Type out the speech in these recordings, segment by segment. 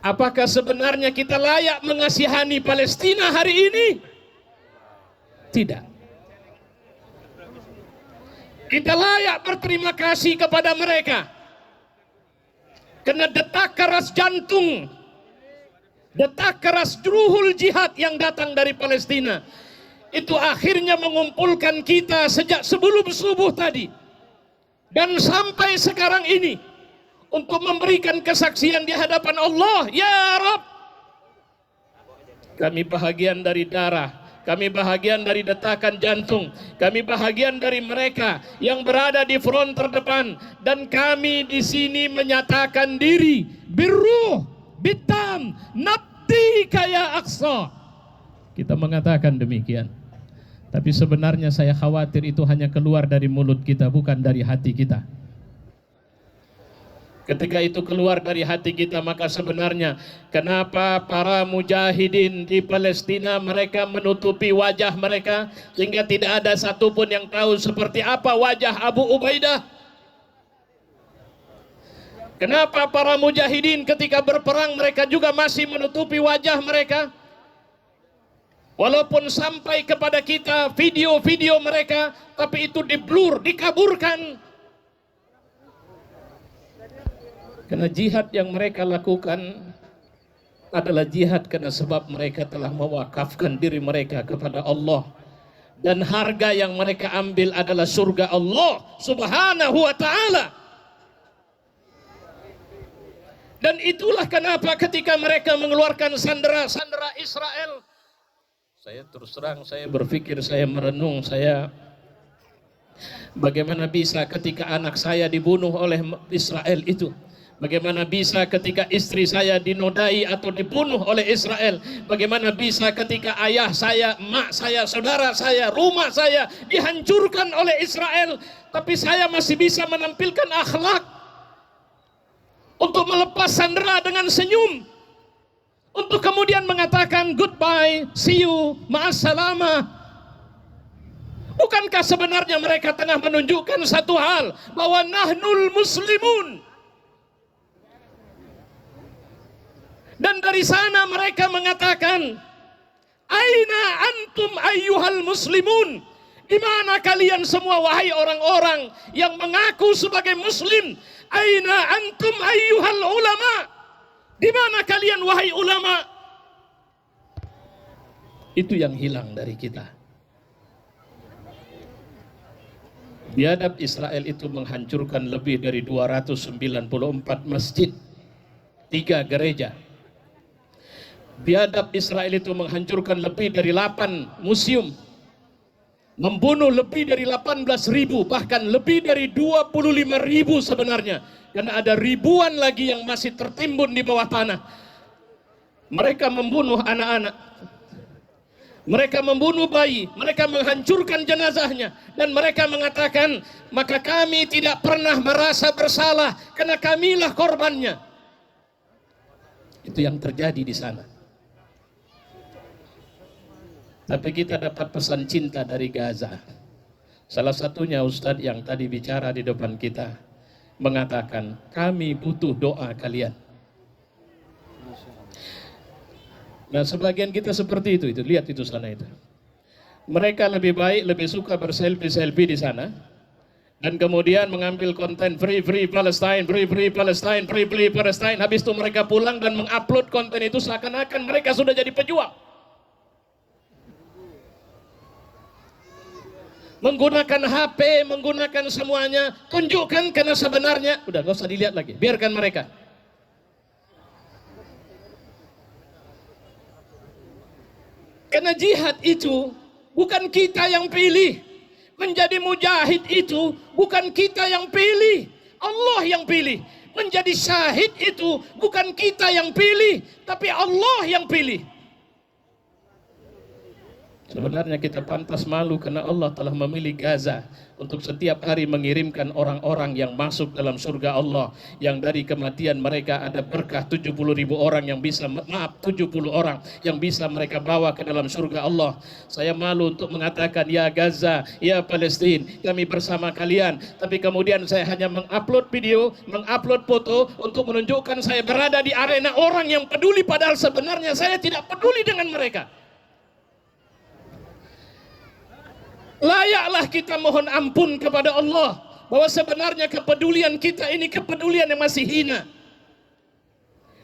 Apakah sebenarnya kita layak mengasihani Palestina hari ini? Tidak. Kita layak berterima kasih kepada mereka karena detak keras jantung, detak keras ruhul jihad yang datang dari Palestina itu akhirnya mengumpulkan kita sejak sebelum subuh tadi dan sampai sekarang ini untuk memberikan kesaksian di hadapan Allah. Ya Rabb, kami bahagian dari darah, kami bahagian dari detakan jantung, kami bahagian dari mereka yang berada di front terdepan, dan kami di sini menyatakan diri birruh bitam nabdi kaya aqsa. Kita mengatakan demikian. Tapi sebenarnya saya khawatir itu hanya keluar dari mulut kita, bukan dari hati kita. Ketika itu keluar dari hati kita, maka sebenarnya kenapa para mujahidin di Palestina mereka menutupi wajah mereka sehingga tidak ada satupun yang tahu seperti apa wajah Abu Ubaidah? Kenapa para mujahidin ketika berperang mereka juga masih menutupi wajah mereka? Walaupun sampai kepada kita video-video mereka, tapi itu diblur, dikaburkan. Karena jihad yang mereka lakukan adalah jihad karena sebab mereka telah mewakafkan diri mereka kepada Allah. Dan harga yang mereka ambil adalah surga Allah Subhanahu wa ta'ala. Dan itulah kenapa ketika mereka mengeluarkan sandera-sandera Israel, saya terus terang, saya berpikir, saya merenung, bagaimana bisa ketika anak saya dibunuh oleh Israel itu? Bagaimana bisa ketika istri saya dinodai atau dibunuh oleh Israel? Bagaimana bisa ketika ayah saya, mak saya, saudara saya, rumah saya dihancurkan oleh Israel? Tapi saya masih bisa menampilkan akhlak untuk melepas sandera dengan senyum, untuk kemudian mengatakan goodbye, see you, ma'assalamah. Bukankah sebenarnya mereka tengah menunjukkan satu hal, bahwa nahnul muslimun? Dan dari sana mereka mengatakan, aina antum ayyuhal muslimun? Di mana kalian semua wahai orang-orang yang mengaku sebagai muslim? Aina antum ayyuhal ulama? Di mana kalian wahai ulama? Itu yang hilang dari kita. Biadab Israel itu menghancurkan lebih dari 294 masjid, 3 gereja. Biadab Israel itu menghancurkan lebih dari 8 museum, membunuh lebih dari 18.000, bahkan lebih dari 25.000 sebenarnya, karena ada ribuan lagi yang masih tertimbun di bawah tanah. Mereka membunuh anak-anak, mereka membunuh bayi, mereka menghancurkan jenazahnya, dan mereka mengatakan, maka kami tidak pernah merasa bersalah karena kamilah korbannya. Itu yang terjadi di sana. Tapi kita dapat pesan cinta dari Gaza. Salah satunya Ustadz yang tadi bicara di depan kita mengatakan, kami butuh doa kalian. Nah, sebagian kita seperti itu lihat itu sana itu. Mereka lebih baik, lebih suka berselfie di sana, dan kemudian mengambil konten free Palestine, free Palestine, free Palestine. Habis itu mereka pulang dan mengupload konten itu seakan-akan mereka sudah jadi pejuang. Menggunakan HP, menggunakan semuanya, tunjukkan, karena sebenarnya udah nggak usah dilihat lagi, biarkan mereka. Karena jihad itu bukan kita yang pilih, menjadi mujahid itu bukan kita yang pilih, Allah yang pilih. Menjadi syahid itu bukan kita yang pilih, tapi Allah yang pilih. Sebenarnya kita pantas malu karena Allah telah memilih Gaza untuk setiap hari mengirimkan orang-orang yang masuk dalam surga Allah, yang dari kematian mereka ada berkah 70.000 orang yang bisa, 70 orang yang bisa mereka bawa ke dalam surga Allah. Saya malu untuk mengatakan ya Gaza, ya Palestina, kami bersama kalian, tapi kemudian saya hanya mengupload video, mengupload foto untuk menunjukkan saya berada di arena orang yang peduli, padahal sebenarnya saya tidak peduli dengan mereka. Layaklah kita mohon ampun kepada Allah bahwa sebenarnya kepedulian kita ini kepedulian yang masih hina.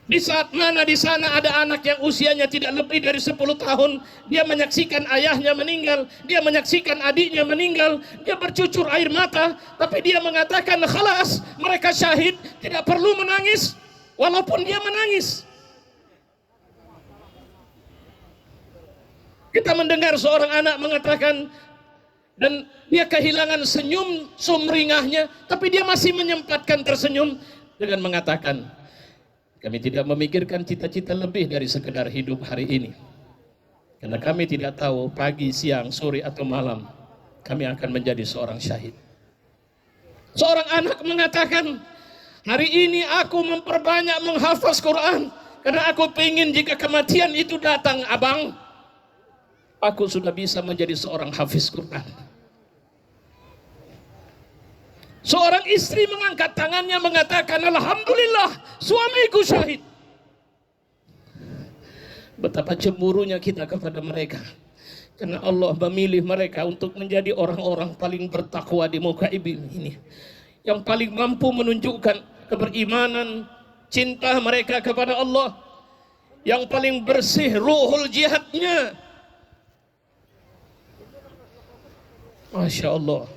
Di saat mana di sana ada anak yang usianya tidak lebih dari 10 tahun, dia menyaksikan ayahnya meninggal, dia menyaksikan adiknya meninggal, dia bercucur air mata, tapi dia mengatakan khalas, mereka syahid, tidak perlu menangis, walaupun dia menangis. Kita mendengar seorang anak mengatakan, dan dia kehilangan senyum sumringahnya, tapi dia masih menyempatkan tersenyum dengan mengatakan, kami tidak memikirkan cita-cita lebih dari sekedar hidup hari ini. Karena kami tidak tahu pagi, siang, sore atau malam kami akan menjadi seorang syahid. Seorang anak mengatakan, hari ini aku memperbanyak menghafaz Quran karena aku ingin jika kematian itu datang, abang, aku sudah bisa menjadi seorang hafiz Quran. Seorang istri mengangkat tangannya mengatakan, alhamdulillah suamiku syahid. Betapa cemburunya kita kepada mereka, karena Allah memilih mereka untuk menjadi orang-orang paling bertakwa di muka bumi ini, yang paling mampu menunjukkan keberimanan, cinta mereka kepada Allah, yang paling bersih ruhul jihadnya. Masya Allah.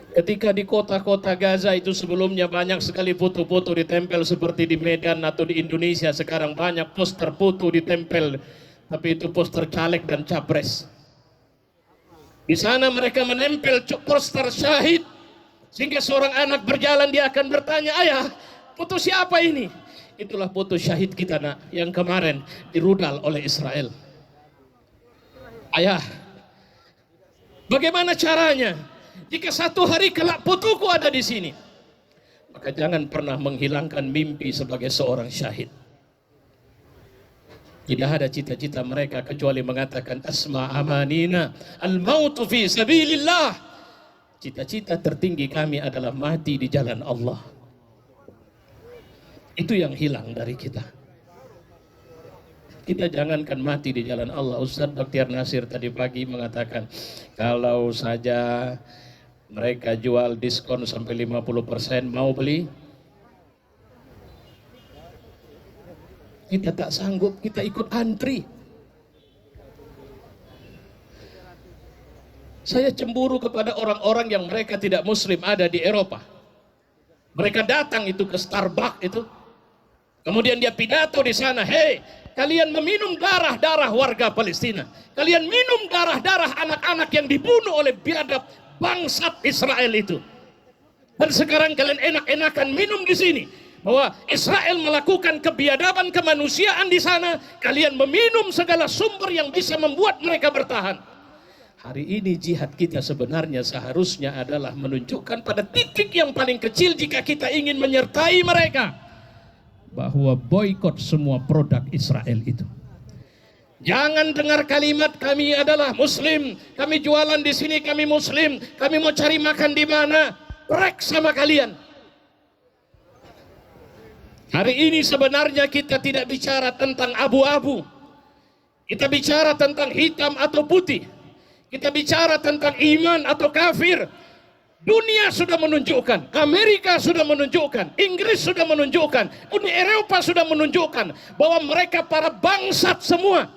Ketika di kota-kota Gaza itu sebelumnya banyak sekali foto-foto ditempel seperti di Medan atau di Indonesia, sekarang banyak poster foto ditempel, tapi itu poster caleg dan capres. Di sana mereka menempel poster syahid, sehingga seorang anak berjalan dia akan bertanya, ayah, foto siapa ini? Itulah foto syahid kita nak, yang kemarin dirudal oleh Israel. Ayah, bagaimana caranya? Jika satu hari kelak putuku ada di sini, maka jangan pernah menghilangkan mimpi sebagai seorang syahid. Tidak ada cita-cita mereka kecuali mengatakan asma amanina al-mautu fi sabilillah. Cita-cita tertinggi kami adalah mati di jalan Allah. Itu yang hilang dari kita. Kita jangankan mati di jalan Allah. Ustaz Bakhtiar Nasir tadi pagi mengatakan, kalau saja mereka jual diskon sampai 50%, mau beli? Kita tak sanggup, kita ikut antri. Saya cemburu kepada orang-orang yang mereka tidak muslim ada di Eropa. Mereka datang itu ke Starbucks itu. Kemudian dia pidato di sana, hei, kalian meminum darah-darah warga Palestina. Kalian minum darah-darah anak-anak yang dibunuh oleh biadab bangsat Israel itu. Dan sekarang kalian enak-enakan minum di sini bahwa Israel melakukan kebiadaban kemanusiaan di sana. Kalian meminum segala sumber yang bisa membuat mereka bertahan. Hari ini jihad kita sebenarnya seharusnya adalah menunjukkan pada titik yang paling kecil jika kita ingin menyertai mereka, bahwa boykot semua produk Israel itu. Jangan dengar kalimat kami adalah muslim, kami jualan di sini, kami muslim, kami mau cari makan di mana. Rek sama kalian. Hari ini sebenarnya kita tidak bicara tentang abu-abu. Kita bicara tentang hitam atau putih. Kita bicara tentang iman atau kafir. Dunia sudah menunjukkan, Amerika sudah menunjukkan, Inggris sudah menunjukkan, Uni Eropa sudah menunjukkan bahwa mereka para bangsat semua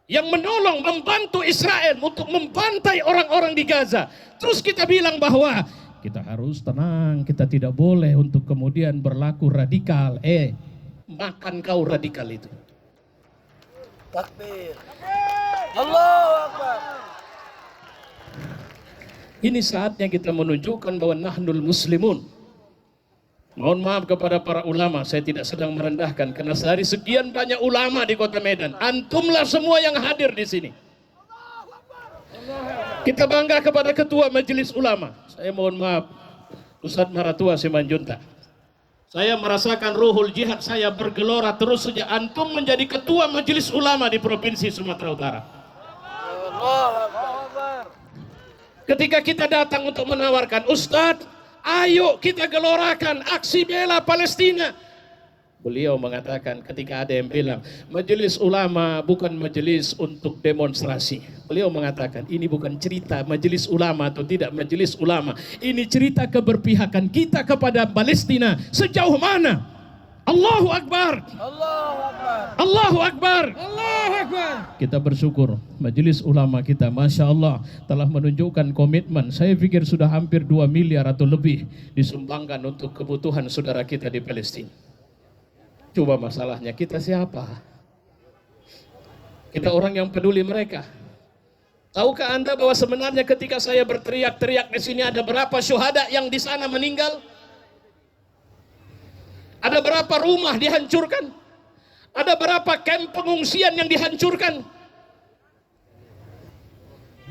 yang menolong, membantu Israel untuk membantai orang-orang di Gaza. Terus kita bilang bahwa kita harus tenang, kita tidak boleh untuk kemudian berlaku radikal. Makan kau radikal itu. Takbir. Allahu Akbar. Ini saatnya kita menunjukkan bahwa nahnul muslimun. Mohon maaf kepada para ulama, saya tidak sedang merendahkan karena dari sekian banyak ulama di kota Medan, antumlah semua yang hadir di sini. Kita bangga kepada Ketua Majelis Ulama. Saya mohon maaf, Ustadz Maratua Simanjuntak. Saya merasakan ruhul jihad saya bergelora terus sejak antum menjadi Ketua Majelis Ulama di Provinsi Sumatera Utara. Ketika kita datang untuk menawarkan, Ustadz, ayo kita gelorakan aksi bela Palestina. Beliau mengatakan ketika ada yang bilang, majelis ulama bukan majelis untuk demonstrasi. Beliau mengatakan, ini bukan cerita majelis ulama atau tidak majelis ulama. Ini cerita keberpihakan kita kepada Palestina. Sejauh mana? Allahu Akbar. Allahu Akbar. Allahu Akbar. Allahu Akbar. Kita bersyukur majelis ulama kita, Masya Allah, telah menunjukkan komitmen. Saya pikir sudah hampir 2 miliar atau lebih disumbangkan untuk kebutuhan saudara kita di Palestina. Coba masalahnya kita siapa? Kita orang yang peduli mereka. Tahukah Anda bahwa sebenarnya ketika saya berteriak-teriak di sini ada berapa syuhada yang di sana meninggal? Ada berapa rumah dihancurkan? Ada berapa kamp pengungsian yang dihancurkan?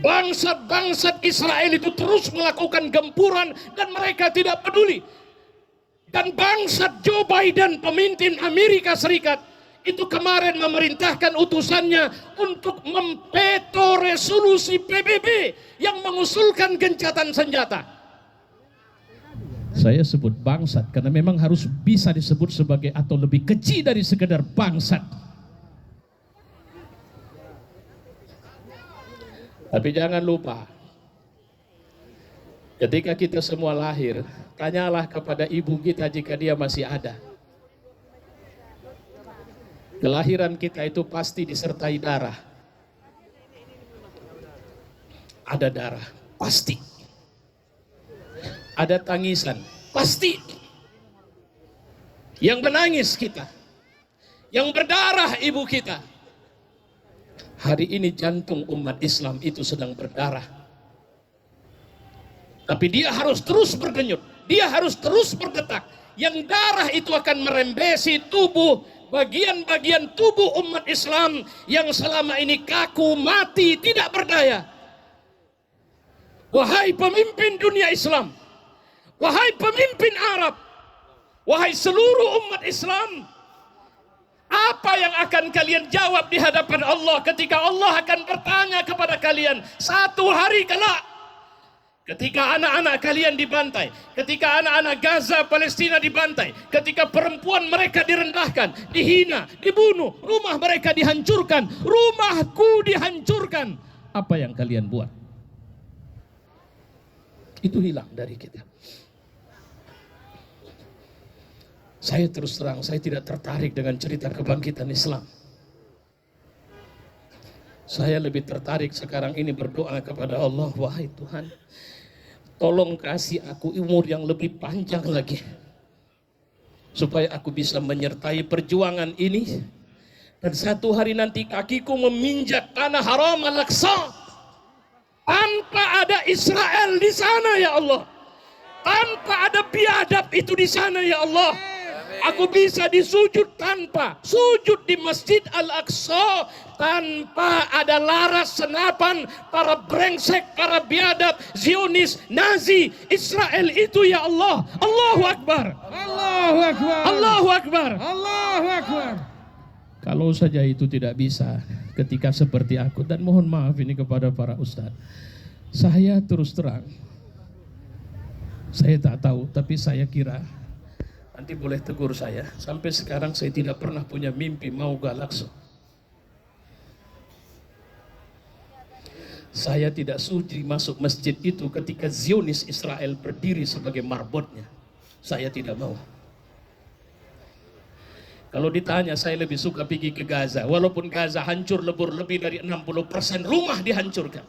Bangsat-bangsat Israel itu terus melakukan gempuran dan mereka tidak peduli. Dan bangsat Joe Biden, pemimpin Amerika Serikat, itu kemarin memerintahkan utusannya untuk memveto resolusi PBB yang mengusulkan gencatan senjata. Saya sebut bangsat karena memang harus bisa disebut sebagai atau lebih kecil dari sekedar bangsat. Tapi jangan lupa, ketika kita semua lahir, tanyalah kepada ibu kita jika dia masih ada. Kelahiran kita itu pasti disertai darah. Ada darah, pasti. Ada tangisan, pasti. Yang menangis kita, yang berdarah ibu kita. Hari ini jantung umat Islam itu sedang berdarah. Tapi dia harus terus berdenyut, dia harus terus berdetak. Yang darah itu akan merembesi tubuh, bagian-bagian tubuh umat Islam yang selama ini kaku, mati, tidak berdaya. Wahai pemimpin dunia Islam, wahai pemimpin Arab, wahai seluruh umat Islam, apa yang akan kalian jawab di hadapan Allah ketika Allah akan bertanya kepada kalian satu hari kelak? Ketika anak-anak kalian dibantai, ketika anak-anak Gaza, Palestina dibantai, ketika perempuan mereka direndahkan, dihina, dibunuh, rumah mereka dihancurkan, rumahku dihancurkan. Apa yang kalian buat? Itu hilang dari kita. Saya terus terang, saya tidak tertarik dengan cerita kebangkitan Islam. Saya lebih tertarik sekarang ini berdoa kepada Allah, wahai Tuhan, tolong kasih aku umur yang lebih panjang lagi, supaya aku bisa menyertai perjuangan ini. Dan satu hari nanti kakiku meminjak tanah haram Al-Aqsa, tanpa ada Israel di sana ya Allah, tanpa ada biadab itu di sana ya Allah. Aku bisa disujud tanpa sujud di Masjid Al-Aqsa, tanpa ada laras senapan para brengsek, para biadab, Zionis, Nazi, Israel itu ya Allah. Allahu Akbar. Allahu Akbar. Allahu Akbar. Allahu Akbar. Kalau saja itu tidak bisa ketika seperti aku, dan mohon maaf ini kepada para ustadz, saya terus terang, saya tak tahu, tapi saya kira, nanti boleh tegur saya, sampai sekarang saya tidak pernah punya mimpi mau ke Al-Aqsa. Saya tidak sudi masuk masjid itu ketika Zionis Israel berdiri sebagai marbotnya. Saya tidak mau. Kalau ditanya, saya lebih suka pergi ke Gaza. Walaupun Gaza hancur lebur, lebih dari 60% rumah dihancurkan.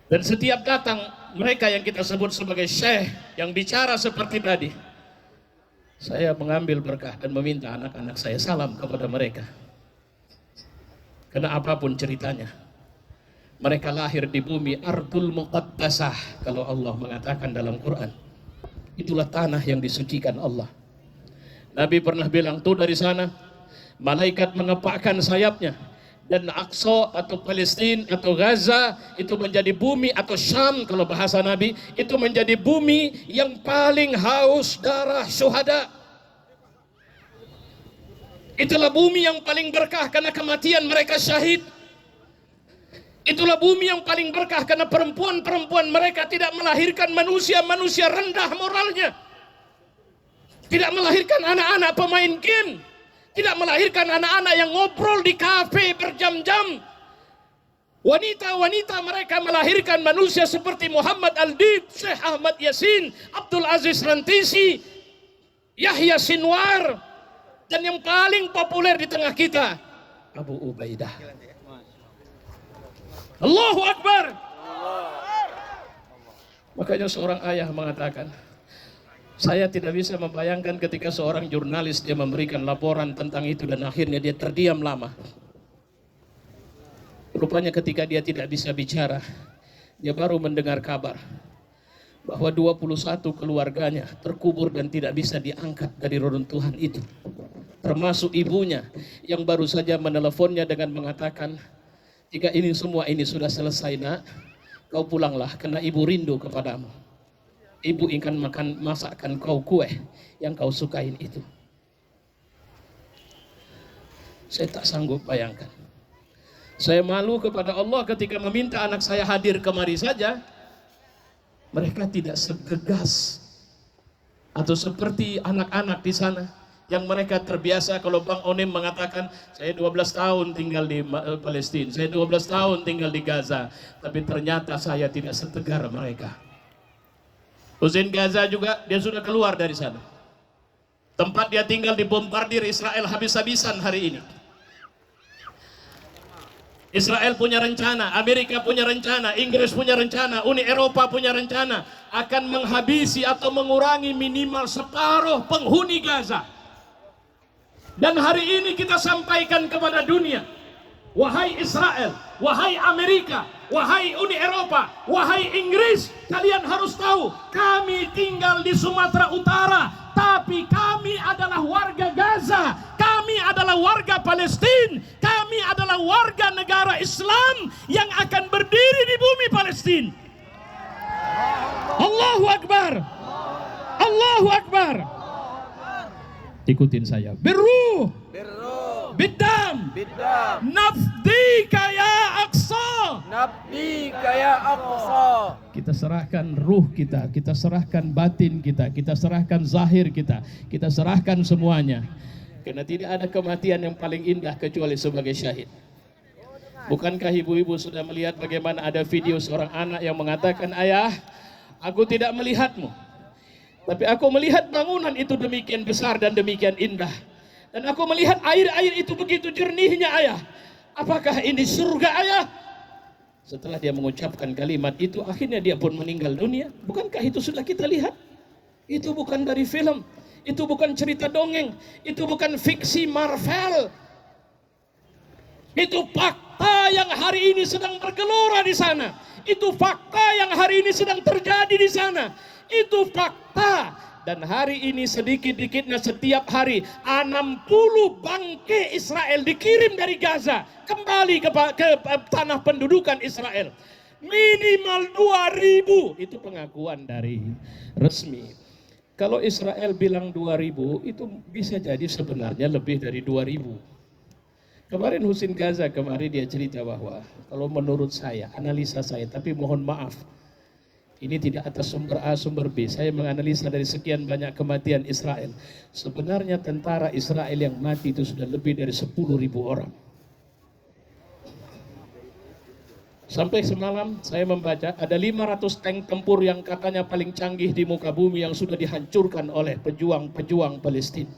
Dan setiap datang mereka yang kita sebut sebagai syekh yang bicara seperti tadi, saya mengambil berkah dan meminta anak-anak saya salam kepada mereka. Karena apapun ceritanya, mereka lahir di bumi Ardul Muqaddasah. Kalau Allah mengatakan dalam Quran, itulah tanah yang disucikan Allah. Nabi pernah bilang, tuh dari sana malaikat mengepakkan sayapnya, Dan Aqsa atau Palestina atau Gaza itu menjadi bumi, atau Syam kalau bahasa Nabi, itu menjadi bumi yang paling haus darah syuhada. Itulah bumi yang paling berkah karena kematian mereka syahid. Itulah bumi yang paling berkah karena perempuan-perempuan mereka tidak melahirkan manusia-manusia rendah moralnya. Tidak melahirkan anak-anak pemain game. Tidak melahirkan anak-anak yang ngobrol di kafe berjam-jam. Wanita-wanita mereka melahirkan manusia seperti Muhammad Al-Dib, Syekh Ahmad Yasin, Abdul Aziz Rantisi, Yahya Sinwar, dan yang paling populer di tengah kita, Abu Ubaidah. Allahu Akbar. Makanya seorang ayah mengatakan, saya tidak bisa membayangkan ketika seorang jurnalis dia memberikan laporan tentang itu dan akhirnya dia terdiam lama. Rupanya ketika dia tidak bisa bicara, dia baru mendengar kabar bahwa 21 keluarganya terkubur dan tidak bisa diangkat dari reruntuhan itu. Termasuk ibunya yang baru saja meneleponnya dengan mengatakan, jika ini semua ini sudah selesai nak, kau pulanglah karena ibu rindu kepadamu. Ibu ingin masakkan kau kue yang kau sukain itu. Saya tak sanggup bayangkan. Saya malu kepada Allah ketika meminta anak saya hadir kemari saja. Mereka tidak segegas atau seperti anak-anak di sana yang mereka terbiasa. Kalau Bang Onim mengatakan, saya 12 tahun tinggal di Palestina, saya 12 tahun tinggal di Gaza, tapi ternyata saya tidak setegar mereka. Hussein Gaza juga, dia sudah keluar dari sana. Tempat dia tinggal dibombardir Israel habis-habisan hari ini. Israel punya rencana, Amerika punya rencana, Inggris punya rencana, Uni Eropa punya rencana akan menghabisi atau mengurangi minimal separuh penghuni Gaza. Dan hari ini kita sampaikan kepada dunia, wahai Israel, wahai Amerika, wahai Uni Eropa, wahai Inggris, kalian harus tahu, kami tinggal di Sumatera Utara, tapi kami adalah warga Gaza, kami adalah warga Palestina, kami adalah warga negara Islam yang akan berdiri di bumi Palestina. Allahu Akbar, Allahu Akbar. Ikutin saya. Birru, Bidam, nafdika ya Aqsa. Nabdika ya Aqsa. Kita serahkan ruh kita serahkan batin kita serahkan zahir kita serahkan semuanya. Karena tidak ada kematian yang paling indah kecuali sebagai syahid. Bukankah ibu-ibu sudah melihat bagaimana ada video seorang anak yang mengatakan, ayah, aku tidak melihatmu, tapi aku melihat bangunan itu demikian besar dan demikian indah. Dan aku melihat air-air itu begitu jernihnya ayah. Apakah ini surga ayah? Setelah dia mengucapkan kalimat itu, akhirnya dia pun meninggal dunia. Bukankah itu sudah kita lihat? Itu bukan dari film. Itu bukan cerita dongeng. Itu bukan fiksi Marvel. Itu fakta yang hari ini sedang bergelora di sana. Itu fakta yang hari ini sedang terjadi di sana. Itu fakta. Dan hari ini sedikit-dikitnya setiap hari 60 bangkai Israel dikirim dari Gaza kembali ke tanah pendudukan Israel. Minimal 2.000, itu pengakuan dari resmi. Kalau Israel bilang 2.000, itu bisa jadi sebenarnya lebih dari 2.000. Kemarin Husin Gaza dia cerita bahwa kalau menurut saya, analisa saya, tapi mohon maaf, ini tidak atas sumber A, sumber B. Saya menganalisa dari sekian banyak kematian Israel. Sebenarnya tentara Israel yang mati itu sudah lebih dari 10.000 orang. Sampai semalam saya membaca ada 500 tank tempur yang katanya paling canggih di muka bumi yang sudah dihancurkan oleh pejuang-pejuang Palestina.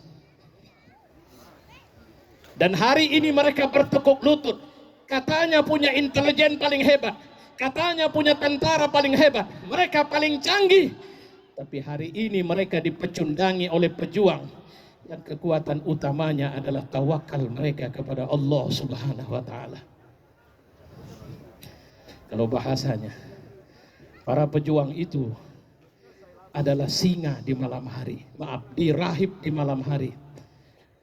Dan hari ini mereka bertekuk lutut. Katanya punya intelijen paling hebat. Katanya punya tentara paling hebat, mereka paling canggih. Tapi hari ini mereka dipecundangi oleh pejuang yang kekuatan utamanya adalah tawakal mereka kepada Allah Subhanahu wa Ta'ala. Kalau bahasanya, para pejuang itu adalah singa di malam hari, dirahib di malam hari,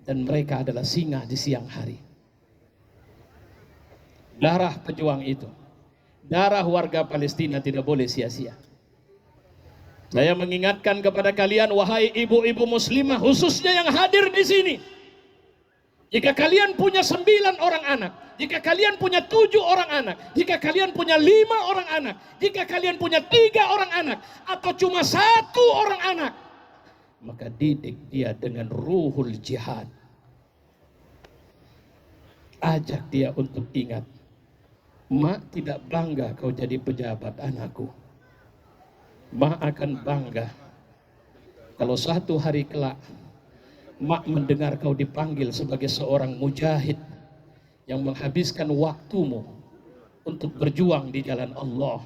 dan mereka adalah singa di siang hari. Darah pejuang itu, darah warga Palestina tidak boleh sia-sia. Saya mengingatkan kepada kalian, wahai ibu-ibu muslimah, khususnya yang hadir di sini. Jika kalian punya 9 orang anak, jika kalian punya 7 orang anak, jika kalian punya 5 orang anak, jika kalian punya 3 orang anak, atau cuma 1 orang anak, maka didik dia dengan ruhul jihad. Ajak dia untuk ingat, mak tidak bangga kau jadi pejabat anakku. Mak akan bangga kalau suatu hari kelak mak mendengar kau dipanggil sebagai seorang mujahid yang menghabiskan waktumu untuk berjuang di jalan Allah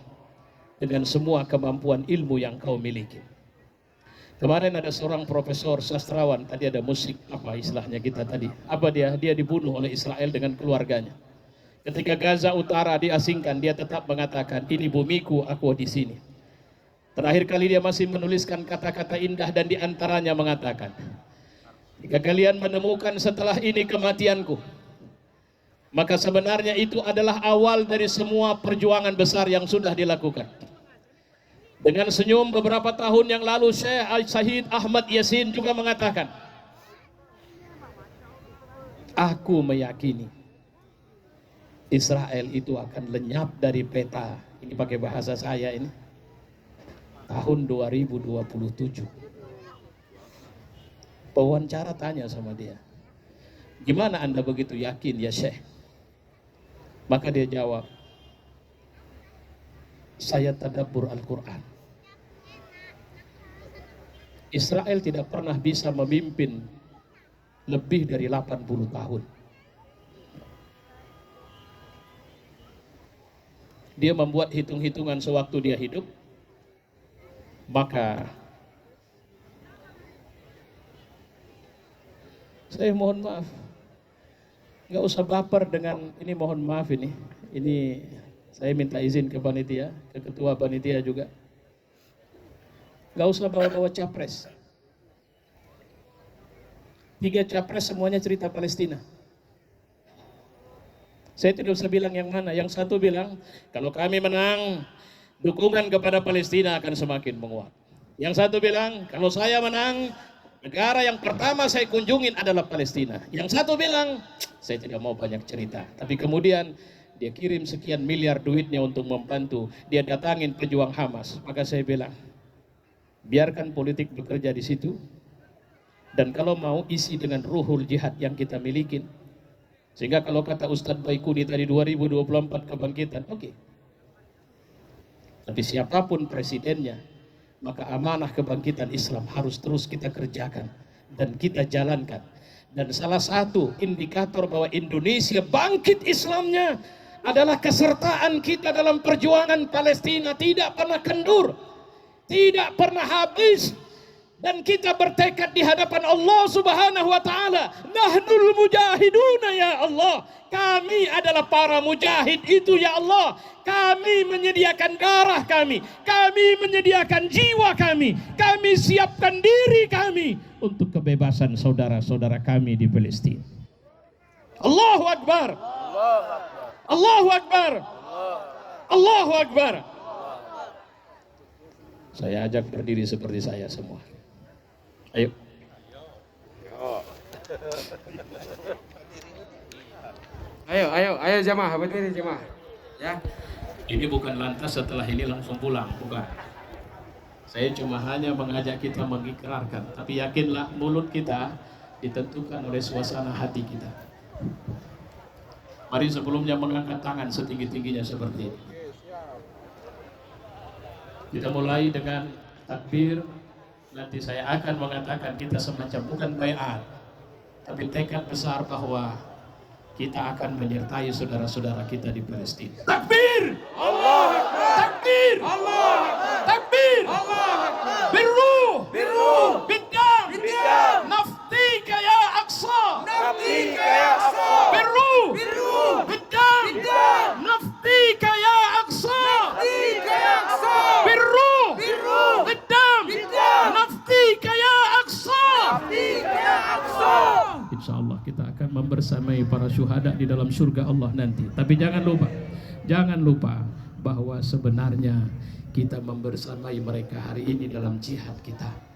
dengan semua kemampuan ilmu yang kau miliki. Kemarin ada seorang profesor sastrawan, tadi ada musik, apa istilahnya kita tadi, apa dia dibunuh oleh Israel dengan keluarganya. Ketika Gaza Utara diasingkan, dia tetap mengatakan, ini bumiku, aku di sini. Terakhir kali dia masih menuliskan kata-kata indah dan diantaranya mengatakan, jika kalian menemukan setelah ini kematianku, maka sebenarnya itu adalah awal dari semua perjuangan besar yang sudah dilakukan. Dengan senyum beberapa tahun yang lalu, Syekh Al-Syahid Ahmad Yasin juga mengatakan, aku meyakini Israel itu akan lenyap dari peta. Ini pakai bahasa saya ini. Tahun 2027. Pewawancara tanya sama dia, gimana anda begitu yakin ya Syekh? Maka dia jawab, saya tadabbur Al-Quran. Israel tidak pernah bisa memimpin lebih dari 80 tahun. Dia membuat hitung-hitungan sewaktu dia hidup, maka saya mohon maaf, nggak usah baper dengan ini, mohon maaf ini saya minta izin ke panitia, ke ketua panitia juga, nggak usah bawa-bawa capres. 3 capres semuanya cerita Palestina. Saya tidak usah bilang yang mana. Yang satu bilang, kalau kami menang, dukungan kepada Palestina akan semakin menguat. Yang satu bilang, kalau saya menang, negara yang pertama saya kunjungin adalah Palestina. Yang satu bilang, saya tidak mau banyak cerita. Tapi kemudian dia kirim sekian miliar duitnya untuk membantu. Dia datangin pejuang Hamas. Maka saya bilang, biarkan politik bekerja di situ. Dan kalau mau isi dengan ruhul jihad yang kita miliki. Sehingga kalau kata Ustadz Baikuni tadi 2024 kebangkitan, oke. Tapi siapapun presidennya, maka amanah kebangkitan Islam harus terus kita kerjakan dan kita jalankan. Dan salah satu indikator bahwa Indonesia bangkit Islamnya adalah kesertaan kita dalam perjuangan Palestina, tidak pernah kendur, tidak pernah habis. Dan kita bertekad di hadapan Allah Subhanahu wa taala, nahnul mujahiduna ya Allah. Kami adalah para mujahid itu ya Allah. Kami menyediakan darah kami menyediakan jiwa kami siapkan diri kami untuk kebebasan saudara-saudara kami di Palestina. Allahu Akbar. Allahu Akbar. Allahu Akbar. Saya ajak berdiri seperti saya semua. Ayo. Ayo jamaah, berdiri jamaah. Ya. Ini bukan lantas setelah ini langsung pulang, bukan. Saya cuma hanya mengajak kita mengikrarkan, tapi yakinlah mulut kita ditentukan oleh suasana hati kita. Mari sebelumnya mengangkat tangan setinggi-tingginya seperti ini. Kita mulai dengan takbir. Nanti saya akan mengatakan kita semacam bukan baiat, tapi tekad besar bahwa kita akan menyertai saudara-saudara kita di Palestina. Takbir! Allah Akbar! Takbir! Allah Akbar! Takbir! Allah Akbar! Birruh! Biddam! Naftika ya Aqsa! Birruh! Biddam! Naftika ya Aqsa! Birruh! Biddam! Naftika ya Aqsa! Insyaallah Allah kita akan membersamai para syuhada di dalam surga Allah nanti. Tapi jangan lupa bahwa sebenarnya kita membersamai mereka hari ini dalam jihad kita.